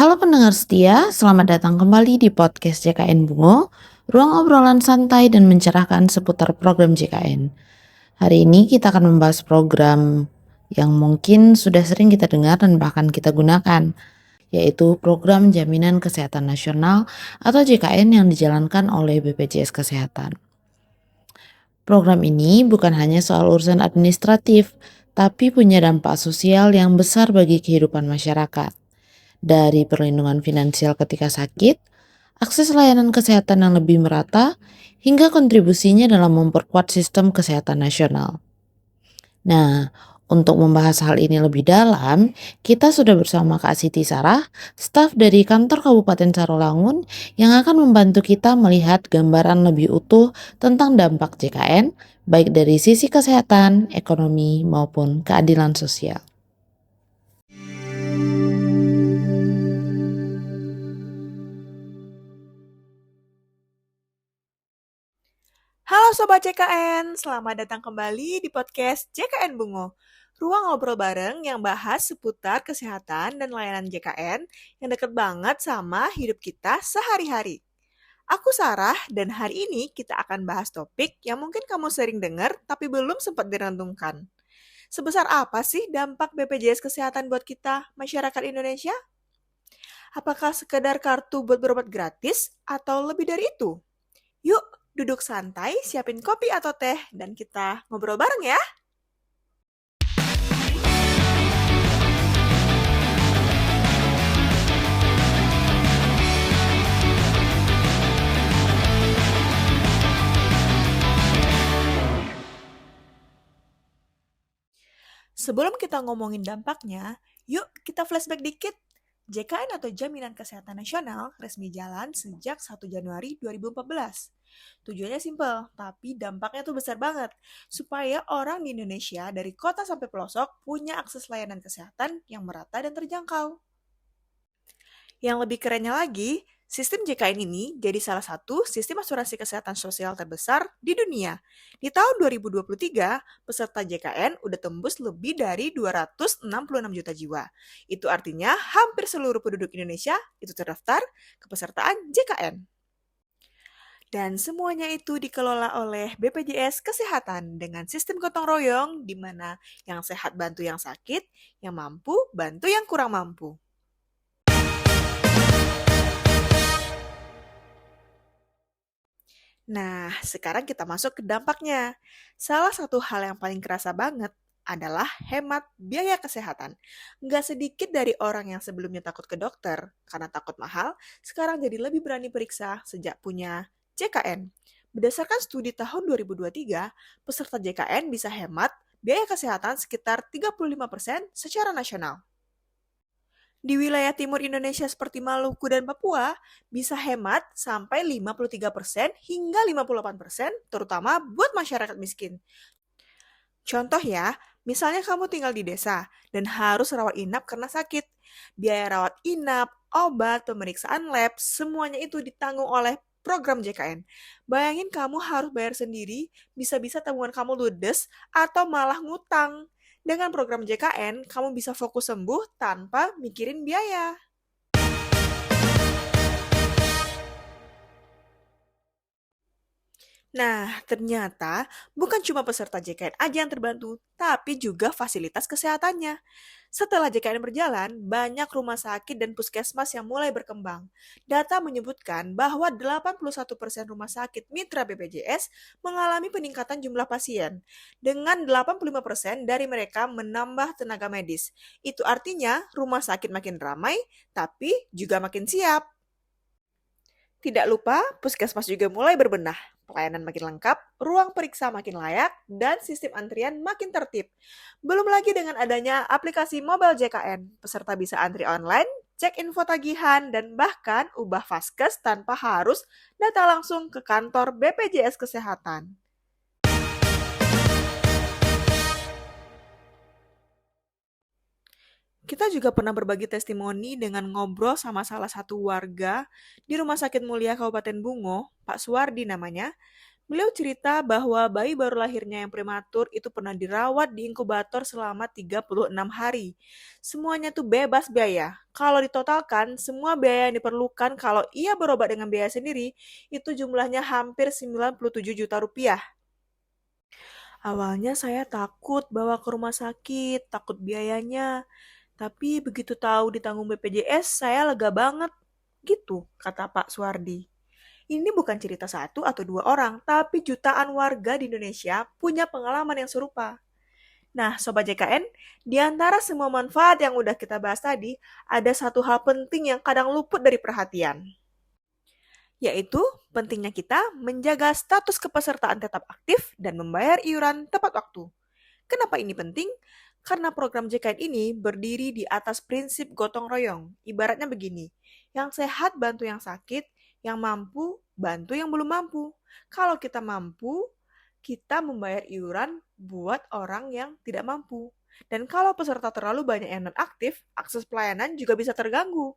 Halo pendengar setia, selamat datang kembali di podcast JKN Bungo, ruang obrolan santai dan mencerahkan seputar program JKN. Hari ini kita akan membahas program yang mungkin sudah sering kita dengar dan bahkan kita gunakan, yaitu Program Jaminan Kesehatan Nasional atau JKN yang dijalankan oleh BPJS Kesehatan. Program ini bukan hanya soal urusan administratif, tapi punya dampak sosial yang besar bagi kehidupan masyarakat. Dari perlindungan finansial ketika sakit, akses layanan kesehatan yang lebih merata, hingga kontribusinya dalam memperkuat sistem kesehatan nasional. Nah, untuk membahas hal ini lebih dalam, kita sudah bersama Kak Siti Sarah, staf dari kantor Kabupaten Sarolangun yang akan membantu kita melihat gambaran lebih utuh tentang dampak JKN, baik dari sisi kesehatan, ekonomi, maupun keadilan sosial. Halo Sobat JKN, selamat datang kembali di podcast JKN Bungo. Ruang ngobrol bareng yang bahas seputar kesehatan dan layanan JKN yang deket banget sama hidup kita sehari-hari. Aku Sarah dan hari ini kita akan bahas topik yang mungkin kamu sering dengar tapi belum sempat direnungkan. Sebesar apa sih dampak BPJS Kesehatan buat kita, masyarakat Indonesia? Apakah sekedar kartu buat berobat gratis atau lebih dari itu? Yuk, duduk santai, siapin kopi atau teh, dan kita ngobrol bareng ya. Sebelum kita ngomongin dampaknya, yuk kita flashback dikit. JKN atau Jaminan Kesehatan Nasional resmi jalan sejak 1 Januari 2014. Tujuannya simpel, tapi dampaknya tuh besar banget. Supaya orang di Indonesia dari kota sampai pelosok punya akses layanan kesehatan yang merata dan terjangkau. Yang lebih kerennya lagi, sistem JKN ini jadi salah satu sistem asuransi kesehatan sosial terbesar di dunia. Di tahun 2023, peserta JKN udah tembus lebih dari 266 juta jiwa. Itu artinya hampir seluruh penduduk Indonesia itu terdaftar ke pesertaan JKN. Dan semuanya itu dikelola oleh BPJS Kesehatan dengan sistem gotong royong di mana yang sehat bantu yang sakit, yang mampu bantu yang kurang mampu. Nah, sekarang kita masuk ke dampaknya. Salah satu hal yang paling kerasa banget adalah hemat biaya kesehatan. Nggak sedikit dari orang yang sebelumnya takut ke dokter karena takut mahal, sekarang jadi lebih berani periksa sejak punya JKN. Berdasarkan studi tahun 2023, peserta JKN bisa hemat biaya kesehatan sekitar 35% secara nasional. Di wilayah timur Indonesia seperti Maluku dan Papua, bisa hemat sampai 53% hingga 58%, terutama buat masyarakat miskin. Contoh ya, misalnya kamu tinggal di desa dan harus rawat inap karena sakit. Biaya rawat inap, obat, pemeriksaan lab, semuanya itu ditanggung oleh program JKN. Bayangin kamu harus bayar sendiri, bisa-bisa tabungan kamu ludes atau malah ngutang. Dengan program JKN, kamu bisa fokus sembuh tanpa mikirin biaya. Nah, ternyata bukan cuma peserta JKN aja yang terbantu, tapi juga fasilitas kesehatannya. Setelah JKN berjalan, banyak rumah sakit dan puskesmas yang mulai berkembang. Data menyebutkan bahwa 81% rumah sakit mitra BPJS mengalami peningkatan jumlah pasien, dengan 85% dari mereka menambah tenaga medis. Itu artinya rumah sakit makin ramai, tapi juga makin siap. Tidak lupa, puskesmas juga mulai berbenah. Pelayanan makin lengkap, ruang periksa makin layak, dan sistem antrian makin tertib. Belum lagi dengan adanya aplikasi mobile JKN, peserta bisa antri online, cek info tagihan, dan bahkan ubah vaskes tanpa harus datang langsung ke kantor BPJS Kesehatan. Kita juga pernah berbagi testimoni dengan ngobrol sama salah satu warga di Rumah Sakit Mulia Kabupaten Bungo, Pak Suwardi namanya. Beliau cerita bahwa bayi baru lahirnya yang prematur itu pernah dirawat di inkubator selama 36 hari. Semuanya tuh bebas biaya. Kalau ditotalkan, semua biaya yang diperlukan kalau ia berobat dengan biaya sendiri, itu jumlahnya hampir 97 juta rupiah. Awalnya saya takut bawa ke rumah sakit, takut biayanya. Tapi begitu tahu ditanggung BPJS, saya lega banget. Gitu, kata Pak Suwardi. Ini bukan cerita satu atau dua orang, tapi jutaan warga di Indonesia punya pengalaman yang serupa. Nah, Sobat JKN, di antara semua manfaat yang udah kita bahas tadi, ada satu hal penting yang kadang luput dari perhatian, yaitu pentingnya kita menjaga status kepesertaan tetap aktif dan membayar iuran tepat waktu. Kenapa ini penting? Karena program JKN ini berdiri di atas prinsip gotong royong. Ibaratnya begini, yang sehat bantu yang sakit, yang mampu bantu yang belum mampu. Kalau kita mampu, kita membayar iuran buat orang yang tidak mampu. Dan kalau peserta terlalu banyak yang non-aktif, akses pelayanan juga bisa terganggu.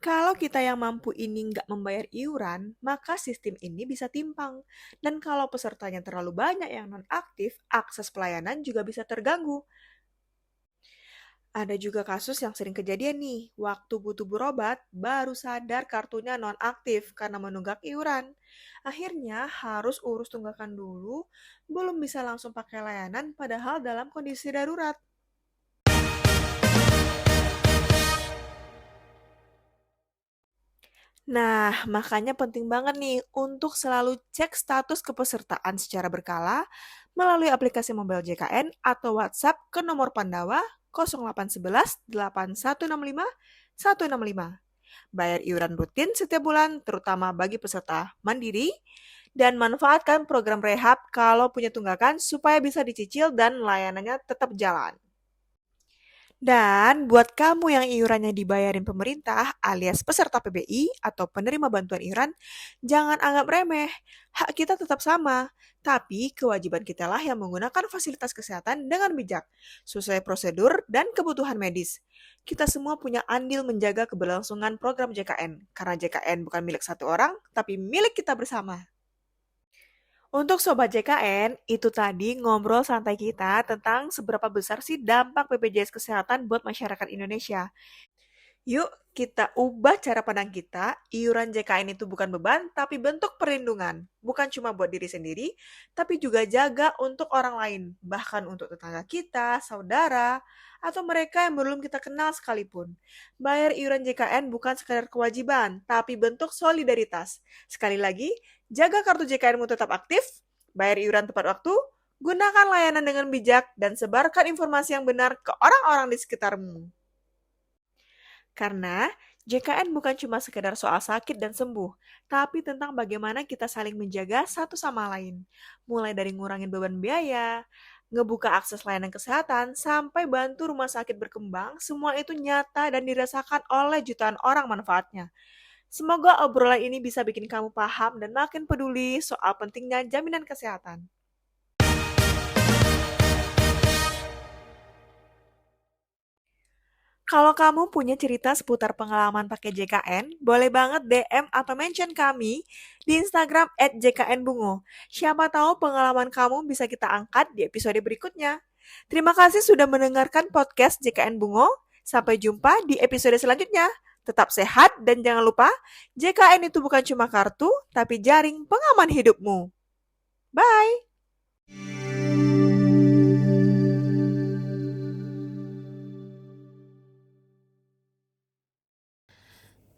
Kalau kita yang mampu ini nggak membayar iuran, maka sistem ini bisa timpang. Dan kalau pesertanya terlalu banyak yang non-aktif, akses pelayanan juga bisa terganggu. Ada juga kasus yang sering kejadian nih, waktu butuh berobat, baru sadar kartunya non-aktif karena menunggak iuran. Akhirnya harus urus tunggakan dulu, belum bisa langsung pakai layanan padahal dalam kondisi darurat. Nah, makanya penting banget nih untuk selalu cek status kepesertaan secara berkala melalui aplikasi mobile JKN atau WhatsApp ke nomor Pandawa 0811 8165 165. Bayar iuran rutin setiap bulan, terutama bagi peserta mandiri, dan manfaatkan program rehab kalau punya tunggakan supaya bisa dicicil dan layanannya tetap jalan. Dan buat kamu yang iurannya dibayarin pemerintah alias peserta PBI atau penerima bantuan iuran, jangan anggap remeh. Hak kita tetap sama, tapi kewajiban kita lah yang menggunakan fasilitas kesehatan dengan bijak, sesuai prosedur dan kebutuhan medis. Kita semua punya andil menjaga keberlangsungan program JKN, karena JKN bukan milik satu orang, tapi milik kita bersama. Untuk Sobat JKN, itu tadi ngobrol santai kita tentang seberapa besar sih dampak BPJS Kesehatan buat masyarakat Indonesia. Yuk, kita ubah cara pandang kita. Iuran JKN itu bukan beban, tapi bentuk perlindungan. Bukan cuma buat diri sendiri, tapi juga jaga untuk orang lain. Bahkan untuk tetangga kita, saudara, atau mereka yang belum kita kenal sekalipun. Bayar iuran JKN bukan sekadar kewajiban, tapi bentuk solidaritas. Sekali lagi, jaga kartu JKN-mu tetap aktif, bayar iuran tepat waktu, gunakan layanan dengan bijak, dan sebarkan informasi yang benar ke orang-orang di sekitarmu. Karena JKN bukan cuma sekedar soal sakit dan sembuh, tapi tentang bagaimana kita saling menjaga satu sama lain. Mulai dari ngurangin beban biaya, ngebuka akses layanan kesehatan, sampai bantu rumah sakit berkembang, semua itu nyata dan dirasakan oleh jutaan orang manfaatnya. Semoga obrolan ini bisa bikin kamu paham dan makin peduli soal pentingnya jaminan kesehatan. Kalau kamu punya cerita seputar pengalaman pakai JKN, boleh banget DM atau mention kami di Instagram @jknbungo. Siapa tahu pengalaman kamu bisa kita angkat di episode berikutnya. Terima kasih sudah mendengarkan podcast JKN Bungo. Sampai jumpa di episode selanjutnya. Tetap sehat dan jangan lupa, JKN itu bukan cuma kartu, tapi jaring pengaman hidupmu. Bye!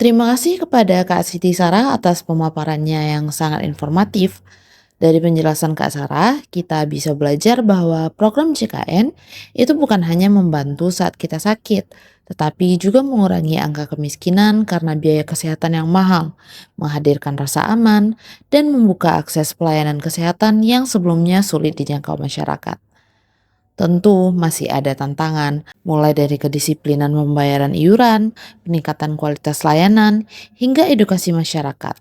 Terima kasih kepada Kak Siti Sarah atas pemaparannya yang sangat informatif. Dari penjelasan Kak Sarah, kita bisa belajar bahwa program JKN itu bukan hanya membantu saat kita sakit, tetapi juga mengurangi angka kemiskinan karena biaya kesehatan yang mahal, menghadirkan rasa aman, dan membuka akses pelayanan kesehatan yang sebelumnya sulit dijangkau masyarakat. Tentu masih ada tantangan, mulai dari kedisiplinan pembayaran iuran, peningkatan kualitas layanan, hingga edukasi masyarakat.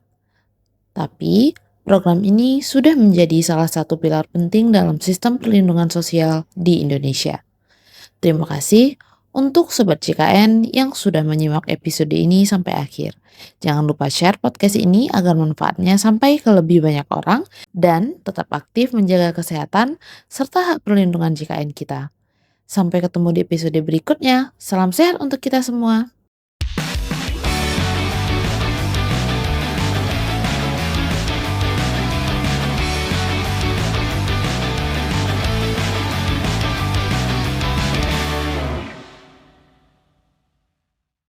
Tapi, program ini sudah menjadi salah satu pilar penting dalam sistem perlindungan sosial di Indonesia. Terima kasih Untuk Sobat JKN yang sudah menyimak episode ini sampai akhir, jangan lupa share podcast ini agar manfaatnya sampai ke lebih banyak orang dan tetap aktif menjaga kesehatan serta hak perlindungan JKN kita. Sampai ketemu di episode berikutnya. Salam sehat untuk kita semua.